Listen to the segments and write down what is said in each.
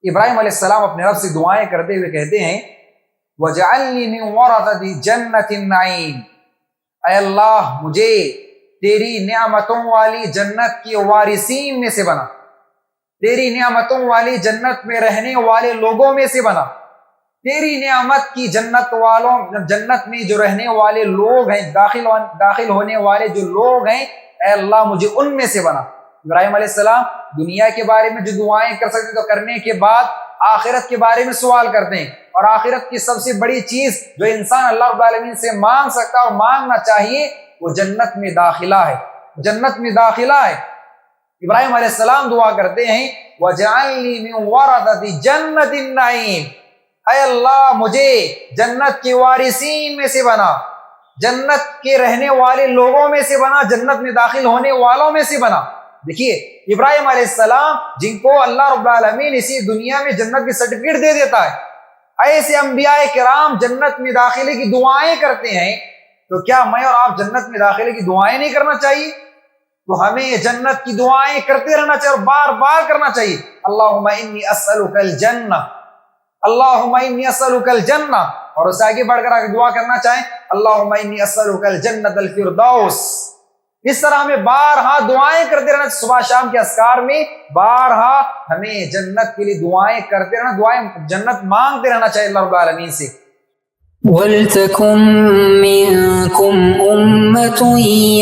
ابراہیم علیہ السلام اپنے رب سے دعائیں کرتے ہوئے کہتے ہیں وَجَعَلْنِي مِن وَرَثَةِ جَنَّةِ النَّعِيمِ، اے اللہ مجھے تیری نعمتوں والی جنت کی وارثین میں سے بنا، تیری نعمتوں والی جنت میں رہنے والے لوگوں میں سے بنا، تیری نعمت کی جنت میں جو رہنے والے لوگ ہیں، داخل ہونے والے جو لوگ ہیں، اے اللہ مجھے ان میں سے بنا۔ ابراہیم علیہ السلام دنیا کے بارے میں جو دعائیں کر سکتے تو کرنے کے بعد آخرت کے بارے میں سوال کرتے ہیں، اور آخرت کی سب سے بڑی چیز جو انسان اللہ رب العالمین سے مانگ سکتا اور مانگنا چاہیے وہ جنت میں داخلہ ہے، جنت میں داخلہ ہے۔ ابراہیم علیہ السلام دعا کرتے ہیں وَجَعَلْنِي مِن وَرَثَةِ جَنَّةِ النَّعِيمِ، اے اللہ مجھے جنت کے وارثین میں سے بنا، جنت کے رہنے والے لوگوں میں سے بنا، جنت میں داخل ہونے والوں میں سے بنا۔ دیکھیے ابراہیم علیہ السلام جن کو اللہ رب العالمین اسی دنیا میں جنت کی سرٹیفکیٹ دے دیتا ہے، ایسے انبیاء کرام جنت میں داخلے کی دعائیں کرتے ہیں، تو کیا میں اور آپ جنت میں داخلے کی دعائیں نہیں کرنا چاہیے؟ تو ہمیں جنت کی دعائیں کرتے رہنا چاہیے اور بار بار کرنا چاہیے۔ اللہم انی اسألک الجنہ، اللہم انی اسألک الجنہ، اور اس سے آگے بڑھ کر آگے دعا کرنا چاہیں اللہم انی اسألک الجنۃ الفردوس۔ اس طرح ہمیں بارہا دعائیں کرتے رہنا، صبح شام کے اذکار میں بارہا ہمیں جنت کے لیے دعائیں کرتے رہنا، دعائیں جنت مانگتے رہنا چاہیے اللہ رب العالمین سے۔ وَلْتَكُن مِّنكُمْ أُمَّةٌ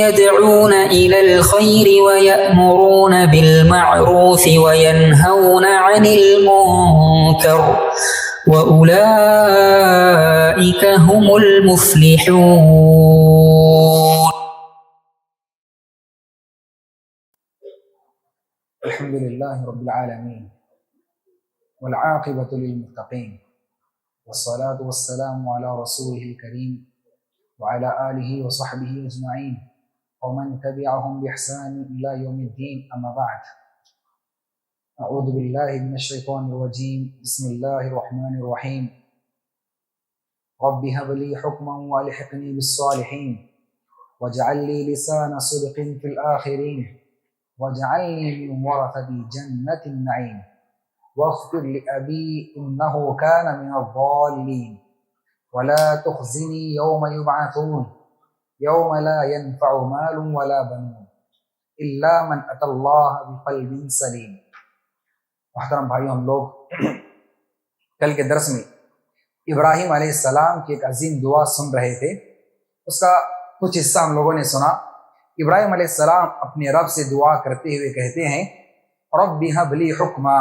يَدْعُونَ إِلَى الْخَيْرِ وَيَأْمُرُونَ بِالْمَعْرُوفِ وَيَنْهَوْنَ عَنِ الْمُنكَرِ وَأُولَئِكَ هُمُ الْمُفْلِحُونَ۔ الحمد للہ رب العالمین والعاقبۃ للمتقین والصلاة والسلام علی رسولہ الکریم وعلی آلہ وصحبہ اجمعین ومن تبعهم بإحسان إلی یوم الدین، اما بعد۔ اعوذ باللہ من الشیطان الرجیم، بسم اللہ الرحمن الرحیم۔ رب هب لی حکما والحقنی بالصالحین واجعل لی لسان صدق فی الآخرین واجعلنی من ورثة جنة النعیم واغفر لأبی إنه كان من الضالین ولا تخزنی یوم یبعثون یوم لا ينفع مال ولا بنون الا من أتی اللہ بقلب سلیم۔ محترم بھائیوں، ہم لوگ کل کے درس میں ابراہیم علیہ السلام کی ایک عظیم دعا سن رہے تھے، اس کا کچھ حصہ ہم لوگوں نے سنا۔ ابراہیم علیہ السلام اپنے رب سے دعا کرتے ہوئے کہتے ہیں رب ہب لی حکما،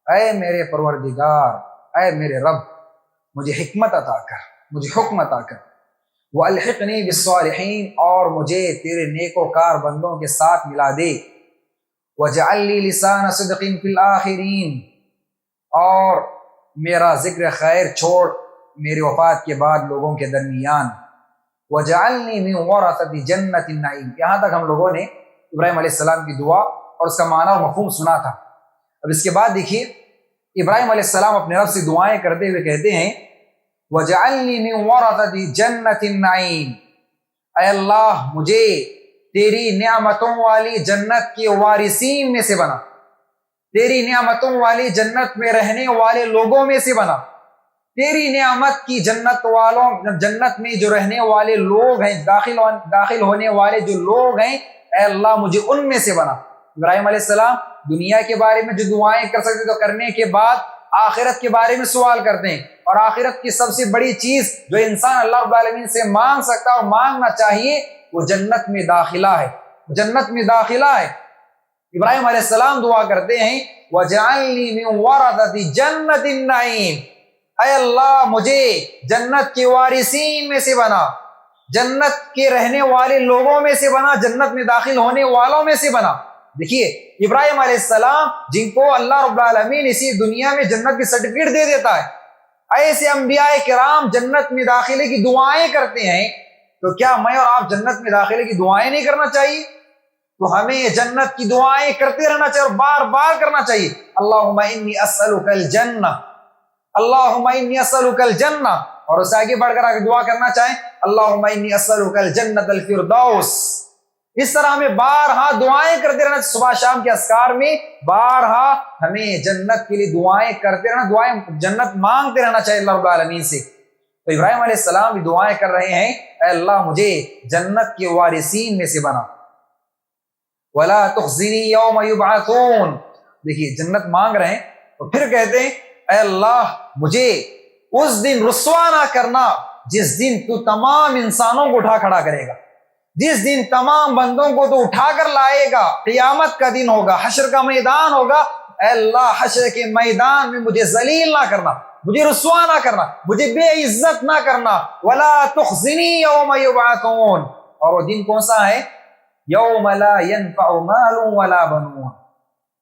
اے میرے پروردگار، اے میرے رب مجھے حکمت عطا کر، مجھے حکم عطا کر، والحقنی بالصالحین، اور مجھے تیرے نیکوکار بندوں کے ساتھ ملا دے، واجعل لی لسان صدق فی الآخرین، اور میرا ذکر خیر چھوڑ میری وفات کے بعد لوگوں کے درمیان، وجعلنی من ورثة جنۃ النعیم۔ یہاں تک ہم لوگوں نے ابراہیم علیہ السلام کی دعا اور اس کا معنی اور مفہوم سنا تھا۔ اب اس کے بعد دیکھیے ابراہیم علیہ السلام اپنے رب سے دعائیں کرتے ہوئے کہتے ہیں وجعلنی من ورثة جنۃ النعیم، اے اللہ مجھے تیری نعمتوں والی جنت کے وارثین میں سے بنا، تیری نعمتوں والی جنت میں رہنے والے لوگوں میں سے بنا، تیری نعمت کی جنت میں جو رہنے والے لوگ ہیں، داخل ہونے والے جو لوگ ہیں، اے اللہ مجھے ان میں سے بنا۔ ابراہیم علیہ السلام دنیا کے بارے میں جو دعائیں کر سکتے تو کرنے کے بعد آخرت کے بارے میں سوال کرتے ہیں، اور آخرت کی سب سے بڑی چیز جو انسان اللہ رب العالمین سے مانگ سکتا اور مانگنا چاہیے وہ جنت میں داخلہ ہے، جنت میں داخلہ ہے۔ ابراہیم علیہ السلام دعا کرتے ہیں وَجَعَلْنِي مِن وَرَثَةِ جَنَّةِ النَّعِيمِ، اے اللہ مجھے جنت کے وارثین میں سے بنا، جنت کے رہنے والے لوگوں میں سے بنا، جنت میں داخل ہونے والوں میں سے بنا۔ دیکھیے ابراہیم علیہ السلام جن کو اللہ رب العالمین اسی دنیا میں جنت کی سرٹیفکیٹ دے دیتا ہے، ایسے انبیاء کرام جنت میں داخلے کی دعائیں کرتے ہیں، تو کیا میں اور آپ جنت میں داخلے کی دعائیں نہیں کرنا چاہیے؟ تو ہمیں جنت کی دعائیں کرتے رہنا چاہیے اور بار بار کرنا چاہیے۔ اللہم انی اسألک الجنہ، اللہم انی اسألک الجنہ، اور اس سے آگے بڑھ کر آگے دعا کرنا چاہیں اللہم انی اسألک الجنۃ الفردوس۔ اس طرح ہمیں بارہا دعائیں کرتے رہنا، صبح شام کے اذکار میں بارہا ہمیں جنت کے لیے دعائیں کرتے رہنا، دعائیں جنت مانگتے رہنا چاہیے اللہ رب العالمین سے۔ تو ابراہیم علیہ السلام بھی دعائیں کر رہے ہیں، اے اللہ مجھے جنت کے وارثین میں سے بنا، وَلَا تُخْزِنِي يَوْمَ يُبْعَثُونَ۔ دیکھیے جنت مانگ رہے ہیں تو پھر کہتے ہیں اے اللہ مجھے اس دن رسوا نہ کرنا جس دن تو تمام انسانوں کو اٹھا کھڑا کرے گا، جس دن تمام بندوں کو تو اٹھا کر لائے گا، قیامت کا دن ہوگا، حشر کا میدان ہوگا۔ اے اللہ حشر کے میدان میں مجھے ذلیل نہ کرنا، مجھے رسوا نہ کرنا، مجھے بے عزت نہ کرنا۔ وَلَا تُخْزِنِي يَوْمَ يُبْعَثُونَ۔ اور وہ دن کون سا ہے؟ یوم لا ينفع مال ولا بنون۔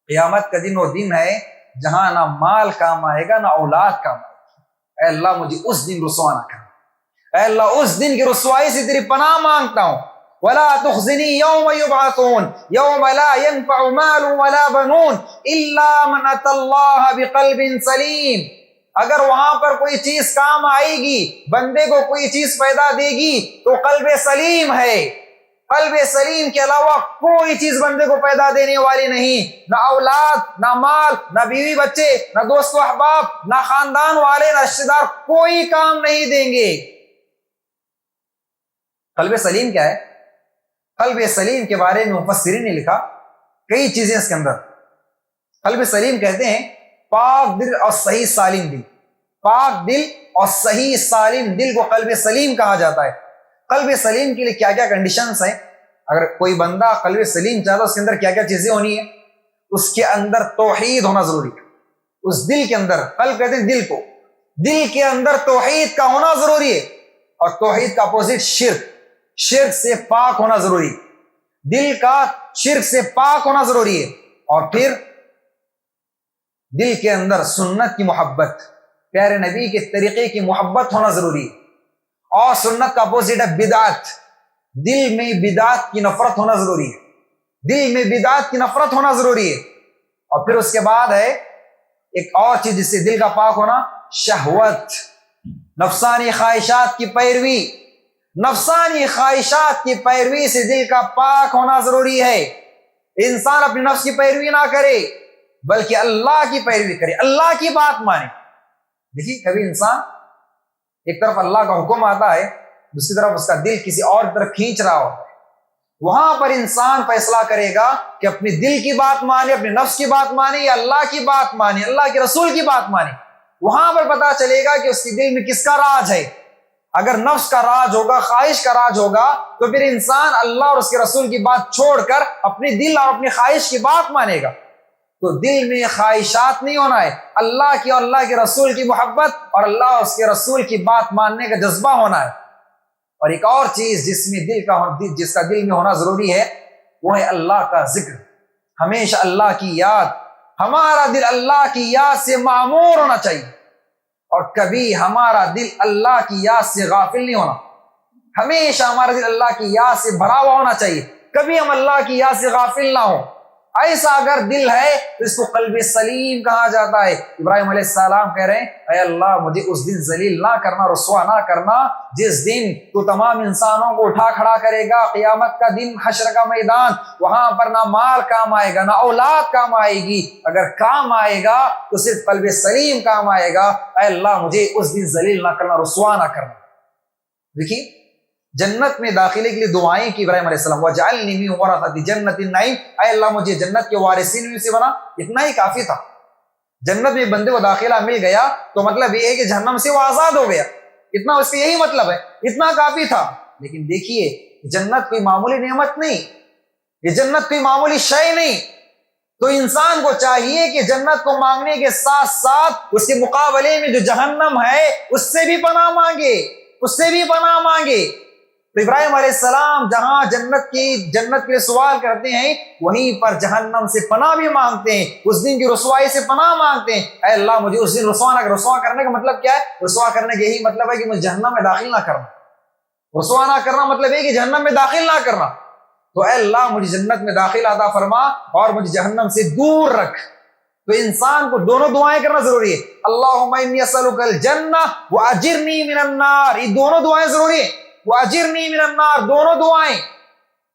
قیامت کا دن وہ دن ہے جہاں نہ مال کام آئے گا نہ اولاد کام آئے گا۔ اے اللہ مجھے اس دن رسوا نہ کرنا، اے اللہ اس دن کی رسوائی سے تیری پناہ مانگتا ہوں۔ وَلَا تُخْزِنِي يَوْمَ يُبْعَثُونَ يَوْمَ لَا يَنفَعُ مَالٌ وَلَا بَنُونَ إِلَّا مَنْ أَتَى اللَّهَ بِقَلْبٍ سَلِيمٍ۔ اگر وہاں پر کوئی چیز کام آئے گی، بندے کو کوئی چیز پیدا دے گی تو قلب سلیم ہے۔ قلب سلیم کے علاوہ کوئی چیز بندے کو پیدا دینے والی نہیں، نہ اولاد، نہ مال، نہ بیوی بچے، نہ دوست و احباب، نہ خاندان والے، نہ رشتہ دار، کوئی کام نہیں دیں گے۔ قلب سلیم کیا ہے؟ قلب سلیم کے بارے میں مفسرین نے لکھا کئی چیزیں اس کے اندر۔ قلب سلیم کہتے ہیں پاک دل اور صحیح سالم دل۔ پاک دل اور صحیح سالم دل کو قلب سلیم کہا جاتا ہے۔ قلب سلیم کے لیے کیا کیا کنڈیشنز ہیں؟ اگر کوئی بندہ قلب سلیم چاہتا ہے اس کے اندر کیا کیا چیزیں ہونی ہیں؟ اس کے اندر توحید ہونا ضروری ہے۔ اس دل کے اندر، قلب کہتے ہیں دل کو، دل کے اندر توحید کا ہونا ضروری ہے، اور توحید کا اپوزٹ شرک، شرک سے پاک ہونا ضروری ہے۔ دل کا شرک سے پاک ہونا ضروری ہے، اور پھر دل کے اندر سنت کی محبت، پیارے نبی کے طریقے کی محبت ہونا ضروری ہے، اور سنت کا اپوزٹ ہے بدعت، دل میں بدعت کی نفرت ہونا ضروری ہے، دل میں بدعت کی نفرت ہونا ضروری ہے۔ اور پھر اس کے بعد ہے ایک اور چیز جس سے دل کا پاک ہونا، شہوت، نفسانی خواہشات کی پیروی۔ نفسانی خواہشات کی پیروی سے دل کا پاک ہونا ضروری ہے۔ انسان اپنے نفس کی پیروی نہ کرے بلکہ اللہ کی پیروی کرے، اللہ کی بات مانے۔ دیکھیے کبھی انسان ایک طرف اللہ کا حکم آتا ہے، دوسری طرف اس کا دل کسی اور طرف کھینچ رہا ہوتا ہے، وہاں پر انسان فیصلہ کرے گا کہ اپنے دل کی بات مانے، اپنے نفس کی بات مانے، یا اللہ کی بات مانے، اللہ کے رسول کی بات مانے۔ وہاں پر پتا چلے گا کہ اس کے دل میں کس کا راج ہے۔ اگر نفس کا راج ہوگا، خواہش کا راج ہوگا، تو پھر انسان اللہ اور اس کے رسول کی بات چھوڑ کر اپنے دل اور اپنی خواہش کی بات مانے گا۔ تو دل میں خواہشات نہیں ہونا ہے، اللہ کی اور اللہ کے رسول کی محبت اور اللہ اور اس کے رسول کی بات ماننے کا جذبہ ہونا ہے۔ اور ایک اور چیز جس کا دل میں ہونا ضروری ہے وہ ہے اللہ کا ذکر، ہمیشہ اللہ کی یاد۔ ہمارا دل اللہ کی یاد سے معمور ہونا چاہیے، اور کبھی ہمارا دل اللہ کی یاد سے غافل نہیں ہونا۔ ہمیشہ ہمارا دل اللہ کی یاد سے بھرا ہوا ہونا چاہیے، کبھی ہم اللہ کی یاد سے غافل نہ ہوں۔ ایسا اگر دل ہے تو اس کو قلب سلیم کہا جاتا ہے۔ ابراہیم علیہ السلام کہہ رہے ہیں اے اللہ مجھے اس دن ذلیل نہ کرنا، رسوا نہ کرنا جس دن تو تمام انسانوں کو اٹھا کھڑا کرے گا، قیامت کا دن، حشر کا میدان، وہاں پر نہ مال کام آئے گا، نہ اولاد کام آئے گی، اگر کام آئے گا تو صرف قلب سلیم کام آئے گا۔ اے اللہ مجھے اس دن ذلیل نہ کرنا، رسوا نہ کرنا۔ دیکھیے جنت میں داخلے کے لیے دعائیں کی ابراہیم علیہ السلام، وَجْعَلْنِي مِن وَرَثَةِ جَنَّةِ النَّعِيمِ، اے اللہ مجھے جنت کے وارثین میں سے بنا۔ اتنا ہی کافی تھا۔ جنت میں بندے کو داخلہ مل گیا تو مطلب یہ ہے کہ جہنم سے وہ آزاد ہو گیا، اتنا اس کا یہی مطلب ہے، اتنا کافی تھا۔ لیکن دیکھیے جنت کوئی معمولی نعمت نہیں، یہ جنت کوئی معمولی شے نہیں۔ تو انسان کو چاہیے کہ جنت کو مانگنے کے ساتھ ساتھ اس کے مقابلے میں جو جہنم ہے اس سے بھی پناہ مانگے، اس سے بھی پناہ مانگے۔ تو ابراہیم علیہ السلام جہاں جنت کے لیے سوال کرتے ہیں وہیں پر جہنم سے پناہ بھی مانگتے ہیں، اس دن کی رسوائی سے پناہ مانگتے ہیں۔ اے اللہ مجھے اس دن رسوا نہ کر۔ رسوا کرنے کا مطلب کیا ہے؟ رسوا کرنے کا یہی مطلب ہے کہ مجھے جہنم میں داخل نہ کرنا۔ رسوا نہ کرنا مطلب ہے کہ جہنم میں داخل نہ کرنا۔ تو اے اللہ مجھے جنت میں داخل عطا فرما اور مجھے جہنم سے دور رکھ۔ تو انسان کو دونوں دعائیں کرنا ضروری ہے، اللہم انی اسألک الجنہ واجرنی من النار، یہ دونوں دعائیں ضروری ہیں، واجرنی من النار، دونوں دعائیں۔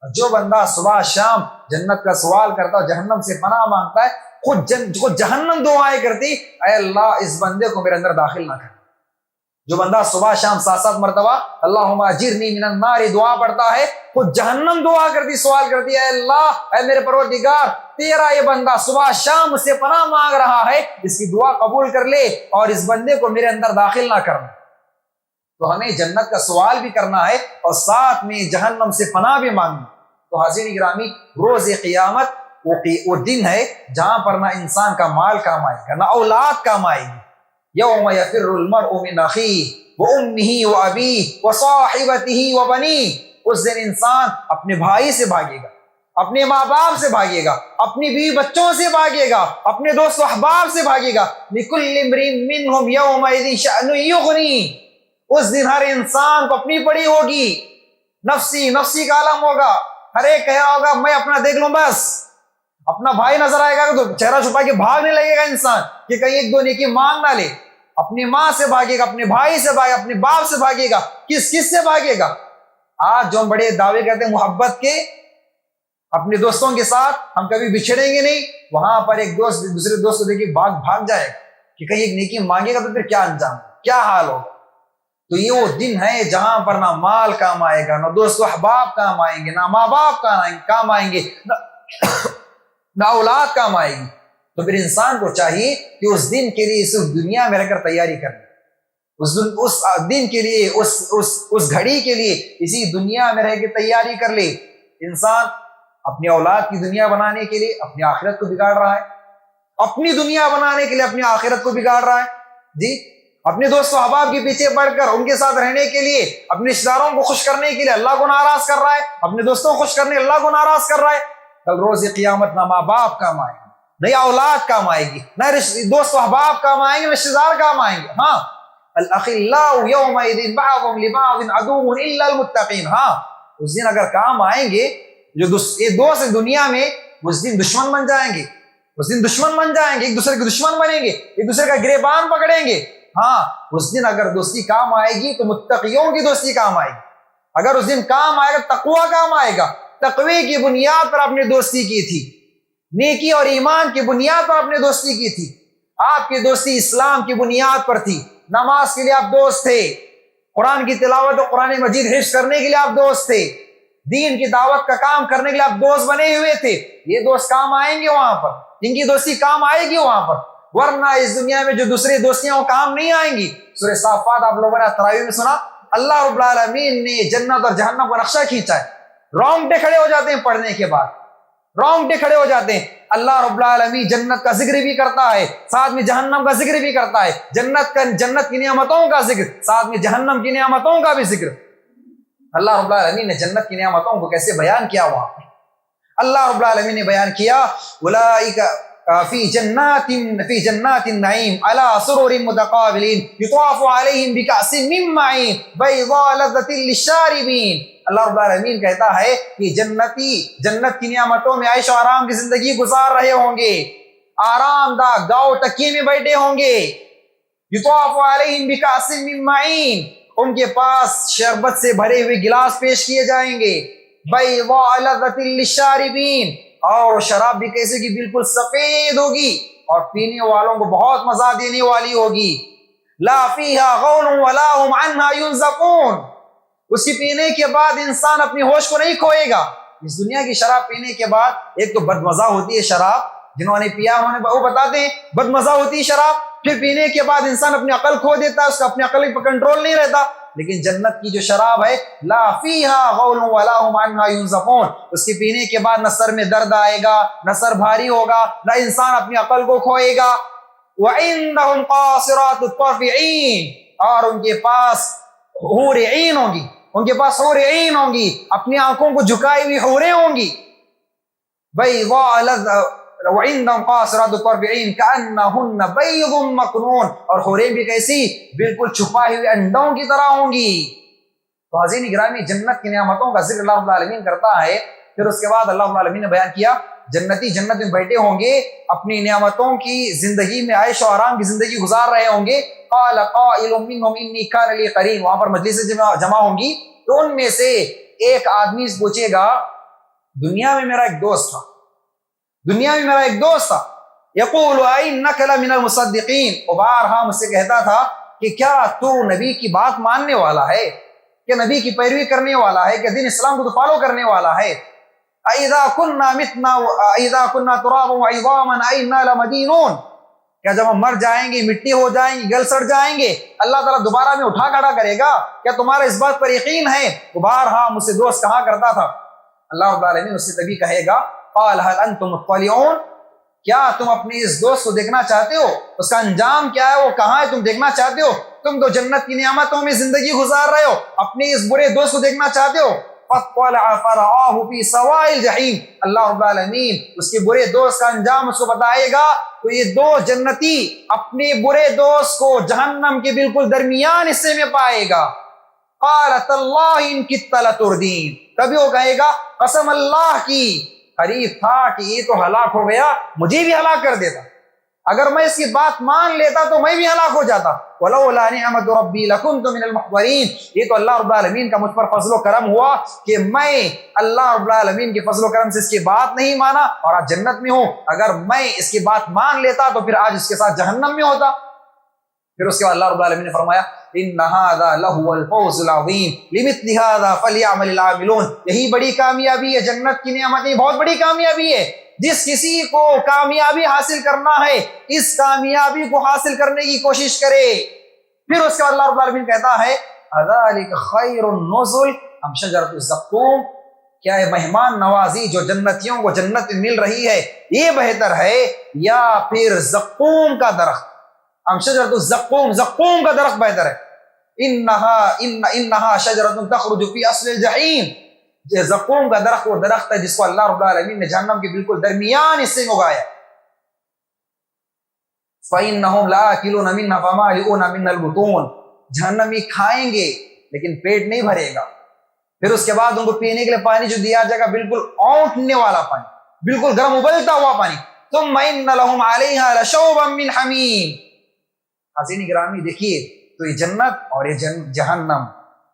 جو بندہ صبح شام جنت کا سوال کرتا ہے، جہنم سے پناہ مانگتا ہے، خود جہنم دعائیں کرتی، اے اللہ اس بندے کو میرے اندر داخل نہ کر۔ جو بندہ صبح شام 7 مرتبہ اللہم اجرنی من النار دعا پڑھتا ہے، خود جہنم دعا کرتی، سوال کرتی، اے اللہ، اے میرے پروردگار، تیرا یہ بندہ صبح شام مجھ سے پناہ مانگ رہا ہے، اس کی دعا قبول کر لے اور اس بندے کو میرے اندر داخل نہ کرنا۔ تو ہمیں جنت کا سوال بھی کرنا ہے اور ساتھ میں جہنم سے پناہ بھی مانگنا۔ تو حاضرین گرامی، روز قیامت وہ دن ہے جہاں پر نہ انسان کا مال کام آئے گا، نہ اولاد کام آئے گی۔ یوم یفر المرء من اخیہ وامہ وابیہ وصاحبتہ وبنیہ، اس دن انسان اپنے بھائی سے بھاگے گا، اپنے ماں باپ سے بھاگے گا، اپنی بیوی بچوں سے بھاگے گا، اپنے دوست و احباب سے بھاگے گا۔ لکل امرئ منہم یومئذ شأن یغنیہ، اس دن ہر انسان کو اپنی پڑی ہوگی، نفسی نفسی کا عالم ہوگا، ہر ایک کہا ہوگا میں اپنا دیکھ لوں بس۔ اپنا بھائی نظر آئے گا تو چہرہ چھپا کے بھاگنے لگے گا انسان کہ کہیں ایک دو نیکی مانگ نہ لے۔ اپنی ماں سے بھاگے گا، اپنے بھائی سے بھاگے گا، اپنے باپ سے بھاگے گا، کس سے بھاگے گا؟ آج جو ہم بڑے دعوے کرتے ہیں محبت کے اپنے دوستوں کے ساتھ، ہم کبھی بچھڑیں گے نہیں، وہاں پر ایک دوست دوسرے دوست کو دیکھے بھاگ جائے گا کہ کہیں ایک نیکی مانگے گا تو پھر کیا انجام، کیا حال ہوگا۔ تو یہ وہ دن ہے جہاں پر نہ مال کام آئے گا، نہ دوست و احباب کام آئیں گے، نہ ماں باپ کام آئیں گے، نہ اولاد کام آئے گی۔ تو پھر انسان کو چاہیے کہ اس دن کے لیے اس دنیا میں رہ کر تیاری کرے، اس دن کے لیے، اس گھڑی کے لیے اسی دنیا میں رہ کے تیاری کر لے۔ انسان اپنی اولاد کی دنیا بنانے کے لیے اپنی آخرت کو بگاڑ رہا ہے، اپنی دنیا بنانے کے لیے اپنی آخرت کو بگاڑ رہا ہے، جی، اپنے دوست و احباب کے پیچھے پڑھ کر ان کے ساتھ رہنے کے لیے، اپنے رشتہ داروں کو خوش کرنے کے لیے اللہ کو ناراض کر رہا ہے، اپنے دوستوں کو خوش کرنے اللہ کو ناراض کر رہا ہے۔ کل روز قیامت نہ ماں باپ کام آئے گا، نہ اولاد کام آئے گی، نہ دوست و احباب کام آئیں گے، نہ رشتہ دار کام آئیں گے۔ ہاں، الاخلاء یومئذ بعضهم لبعض عدو الا المتقین، ہاں اس دن اگر کام آئیں گے جو دوست دنیا میں، اس دن دشمن بن جائیں گے، اس دن دشمن بن جائیں گے، ایک دوسرے کے دشمن بنیں گے، ایک دوسرے کا گریبان پکڑیں گے۔ ہاں اس دن اگر دوستی کام آئے گی تو متقیوں کی دوستی کام آئے گی۔ اگر اس دن کام آئے گا تقوی کام آئے گا، تقوی کی بنیاد پر آپ نے دوستی کی تھی، نیکی اور ایمان کی بنیاد پر آپ نے دوستی کی تھی، آپ کی دوستی اسلام کی بنیاد پر تھی، نماز کے لیے آپ دوست تھے، قرآن کی تلاوت اور قرآن مجید حفظ کرنے کے لیے آپ دوست تھے، دین کی دعوت کا کام کرنے کے لیے آپ دوست بنے ہوئے تھے۔ یہ دوست کام آئیں گے وہاں پر، ان کی دوستی کام آئے گی وہاں پر، ورنہ اس دنیا میں جو دوسری دوستیاں وہ کام نہیں آئیں گی۔ سورہ صافات آپ لوگوں نے تراویح میں سنا، اللہ رب العالمین نے جنت اور جہنم کا نقشہ کھینچا ہے، رونگٹے کھڑے ہو جاتے ہیں پڑھنے کے بعد، رونگٹے کھڑے ہو جاتے ہیں۔ اللہ رب العالمین جنت کا ذکر بھی کرتا ہے، ساتھ میں جہنم کا ذکر بھی کرتا ہے، جنت کی نعمتوں کا ذکر، ساتھ میں جہنم کی نعمتوں کا بھی ذکر۔ اللہ رب العالمین نے جنت کی نعمتوں کو کیسے بیان کیا وہاں پہ؟ اللہ رب العالمین نے بیان کیا، اولئک فی جنات النعیم علی سرر متقابلین یطاف علیہم بکأس من معین بیضاء لذۃ للشاربین۔ اللہ رب العالمین کہتا ہے کہ جنت کی نعمتوں میں عیش و آرام کی زندگی گزار رہے ہوں گے، آرام دہ گاؤ تکیے میں بیٹھے ہوں گے، یطاف علیہم بکأس من معین، ان کے پاس شربت سے بھرے ہوئے گلاس پیش کیے جائیں گے، بیضاء لذۃ للشاربین، اور شراب بھی کیسے کی بالکل سفید ہوگی اور پینے والوں کو بہت مزہ دینے والی ہوگی، لا فیہا غول ولا هم عنہا ینزفون، اس کی پینے کے بعد انسان اپنی ہوش کو نہیں کھوئے گا۔ اس دنیا کی شراب پینے کے بعد ایک تو بدمزہ ہوتی ہے شراب، جنہوں نے پیا وہ بتاتے ہیں بدمزہ ہوتی ہے شراب، پھر پینے کے بعد انسان اپنی عقل کھو دیتا ہے، اس کا اپنی عقل پر کنٹرول نہیں رہتا۔ لیکن جنت کی جو شراب ہے، لا فیہا غول ولا هم عنہا ینزفون، اس کے پینے کے بعد نہ سر میں درد آئے گا، نہ سر بھاری ہوگا، نہ انسان اپنی عقل کو کھوئے گا۔ وعندهم قاصرات الطرف عین، اور ان کے پاس حور عین ہوں گی، ان کے پاس حور عین ہوں گی، اپنی آنکھوں کو جھکائی ہوئی حوریں ہوں گی، وعندهم قاصرات الطرف عین کأنہن بیض مکنون، اور حوریں بھی کیسی، بالکل چھپائے ہوئے انڈوں کی طرح ہوں گی۔ تو حضرین گرامی، جنت کی نعمتوں کا ذکر اللہ رب العالمین کرتا ہے، پھر اس کے بعد اللہ رب العالمین نے بیان کیا جنتی جنت میں بیٹھے ہوں گے، اپنی نعمتوں کی زندگی میں عیش و آرام کی زندگی گزار رہے ہوں گے۔ قال قائل منهم انی کان لی قرین، وہاں پر مجلس جمع ہوں گی، تو ان میں سے ایک آدمی پوچھے گا دنیا میں میرا ایک دوست تھا یقول انک لمن المصدقین، وہ بارہا مجھ سے کہتا تھا کہ کیا تو نبی کی بات ماننے والا ہے، کہ نبی کی پیروی کرنے والا ہے، کہ دین اسلام کو تو فالو کرنے والا ہے۔ اذا كنا ترابا وعظاما انا لمدینون، کیا جب ہم مر جائیں گے، مٹی ہو جائیں گے، گل سڑ جائیں گے، اللہ تعالیٰ دوبارہ میں اٹھا کھڑا کرے گا؟ کیا تمہارا اس بات پر یقین ہے؟ وہ بارہا مجھ سے دوست کہا کرتا تھا۔ اللہ رب العالمین اس سے تبھی کہے گا قال هل انتم مطلعون، کیا تم اپنے اس دوست کو دیکھنا چاہتے ہو؟ اس کا انجام کیا ہے، وہ کہاں ہے، تم دیکھنا چاہتے ہو؟ تم تو جنت کی نعمتوں میں زندگی گزار رہے ہو، اپنے اس برے دوست کو دیکھنا چاہتے ہو؟ فَاطَّلَعَ فَرَآهُ فِي سَوَاءِ الْجَحِيمِ، اللہ رب العالمین اس کے برے دوست کا انجام اس کو بتائے گا، تو یہ دو جنتی اپنے برے دوست کو جہنم کے بالکل درمیان حصے میں پائے گا۔ قَالَ تَاللَّهِ إِن كِدتَّ لَتُرْدِينِ، تبھی وہ کہے گا قسم اللہ کی، قریب تھا کہ یہ تو ہلاک ہو گیا، مجھے بھی ہلاک کر دیتا، اگر میں اس کی بات مان لیتا تو میں بھی ہلاک ہو جاتا۔ وَلَوْلَا نِعْمَةُ رَبِّي لَكُنْتُ مِنَ الْمُحْضَرِينَ، یہ تو اللہ رب العالمین کا مجھ پر فضل و کرم ہوا کہ میں اللہ رب العالمین کے فضل و کرم سے اس کی بات نہیں مانا اور آج جنت میں ہوں، اگر میں اس کی بات مان لیتا تو پھر آج اس کے ساتھ جہنم میں ہوتا۔ پھر اس کے بعد اللہ رب العالمین نے فرمایا ان هذا لهو الفوز العظیم لمثل هذا فليعمل العاملون، یہی بڑی کامیابی ہے، جنت کی نعمتیں بہت بڑی کامیابی ہے، جس کسی کو کامیابی حاصل کرنا ہے اس کامیابی کو حاصل کرنے کی کوشش کرے۔ پھر اس کے بعد اللہ رب العالمین کہتا ہے ذلک خیر النزل ام شجرۃ الزقوم، کیا ہے مہمان نوازی جو جنتیوں کو جنت میں مل رہی ہے یہ بہتر ہے یا پھر زقوم کا درخت؟ ام شجرۃ الزقوم، زقوم کا درخت بہتر ہے۔ انہا شجرۃ تخرج فی اصل الجحیم، زقوم کا درخت وہ درخت ہے جس کو اللہ رب العالمین نے جہنم کے بالکل درمیان حصے میں اگایا۔ فإنہم لآکلون منہا فمالئون منہا البطون، جہنمی کھائیں گے لیکن پیٹ نہیں بھرے گا۔ پھر اس کے بعد ان کو پینے کے لیے پانی جو دیا جائے گا بالکل اونٹنے والا پانی، بالکل گرم ابلتا ہوا پانی۔ ثم ان لهم علیہا لشوبا من حمیم۔ حاضرین گرامی دیکھیے، تو یہ جنت اور یہ جہنم،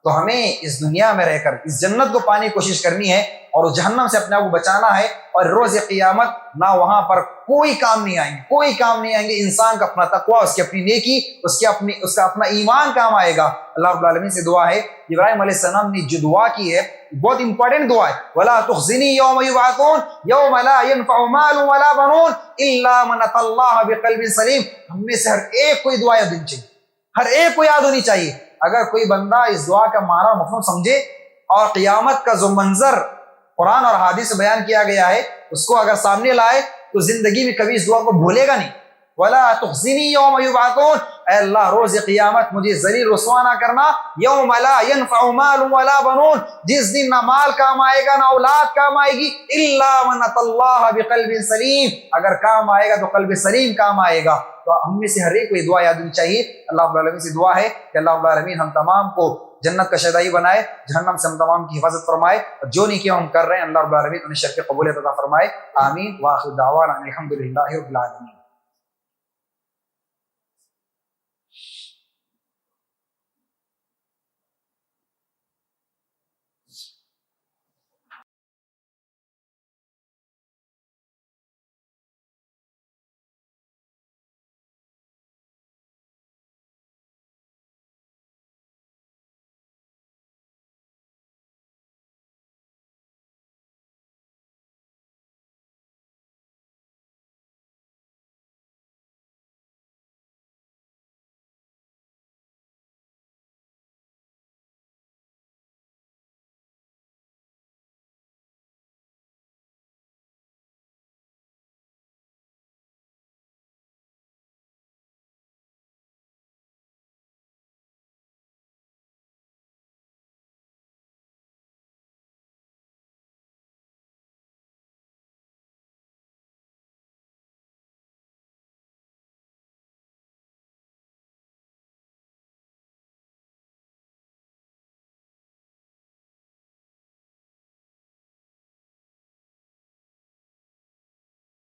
تو ہمیں اس دنیا میں رہ کر اس جنت کو پانے کی کوشش کرنی ہے اور اس جہنم سے اپنے آپ کو بچانا ہے، اور روز قیامت نہ وہاں پر کوئی کام نہیں آئیں گے، انسان کا اپنا تقوی، اس کی اپنی نیکی، اس کا اپنا ایمان کام آئے گا۔ اللہ رب العالمین سے دعا ہے، ابراہیم علیہ السلام نے جو دعا کی ہے بہت امپورٹنٹ دعا ہے، وَلَا تُخْزِنِي يَوْمَ يُبْعَثُونَ يَوْمَ لَا يَنْفَعُ مَالٌ وَلَا بَنُونَ إِلَّا مَنْ أَتَى اللَّهَ بِقَلْبٍ سَلِيمٍ۔ ہم میں سے ہر ایک کوئی دعا یاد ہونی چاہیے، ہر ایک کو یاد ہونی چاہیے۔ اگر کوئی بندہ اس دعا کا معنی اور مفہوم سمجھے اور قیامت کا جو منظر قرآن اور حدیث سے بیان کیا گیا ہے اس کو اگر سامنے لائے تو زندگی میں کبھی اس دعا کو بھولے گا نہیں۔ وَلَا تُخْزِنِي يَوْمَ يُبْعَثُونَ، اے اللہ روز قیامت مجھے ذلیل رسوا نہ کرنا۔ یوم لا ينفع مال ولا بنون، جس دن نہ مال کام آئے گا نہ اولاد کام آئے گی، الا من اتى اللہ بقلب سلیم، اگر کام آئے گا تو قلب سلیم کام آئے گا۔ تو ہم میں سے ہر ایک کو یہ دعا یاد ہونی چاہیے۔ اللہ رب العالمین سے دعا ہے کہ اللہ رب العالمین ہم تمام کو جنت کا شہدائی بنائے، جہنم سے ہم تمام کی حفاظت فرمائے، اور جو نیکیاں ہم کر رہے ہیں اللہ رب العالمین انہیں شرف قبولیت عطا فرمائے۔ آمین۔ وآخر دعوانا الحمد للہ رب العالمین۔